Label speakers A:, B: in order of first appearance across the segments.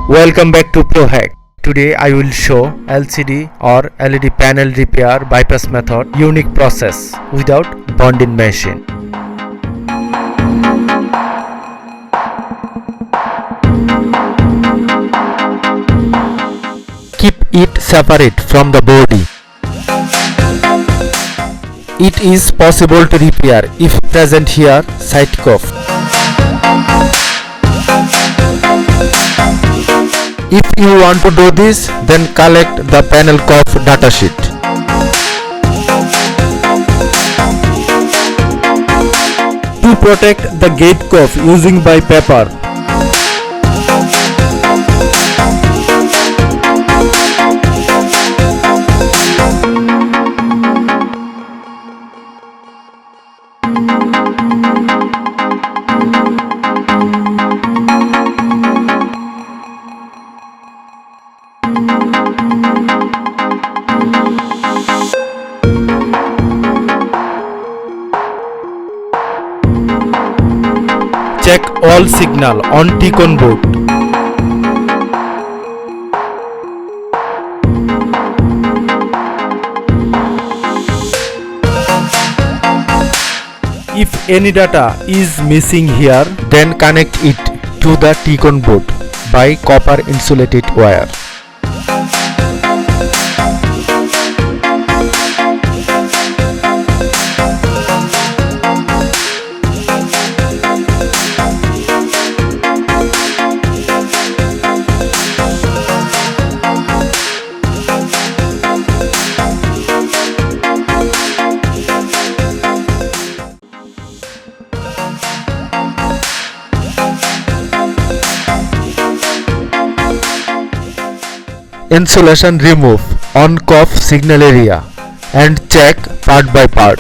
A: Welcome back to ProHack. Today I will show LCD or LED panel repair bypass method, unique process without bonding machine. Keep it separate from the body. It is possible to repair if present here side cuff. If you want to do this, then collect the panel cuff datasheet. To protect the gate cuff using by paper. Check all signal on T-con board. If any data is missing here, then connect it to the T-con board by copper insulated wire. Insulation remove on cuff signal area and check part by part.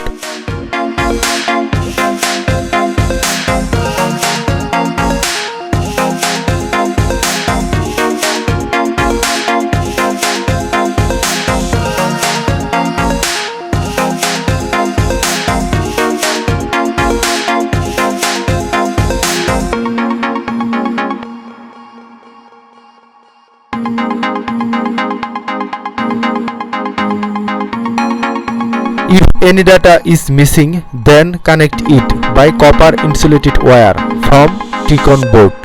A: If any data is missing, then connect it by copper insulated wire from T-con board.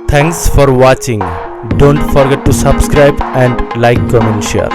A: Thanks for watching. Don't forget to subscribe and like, comment, share.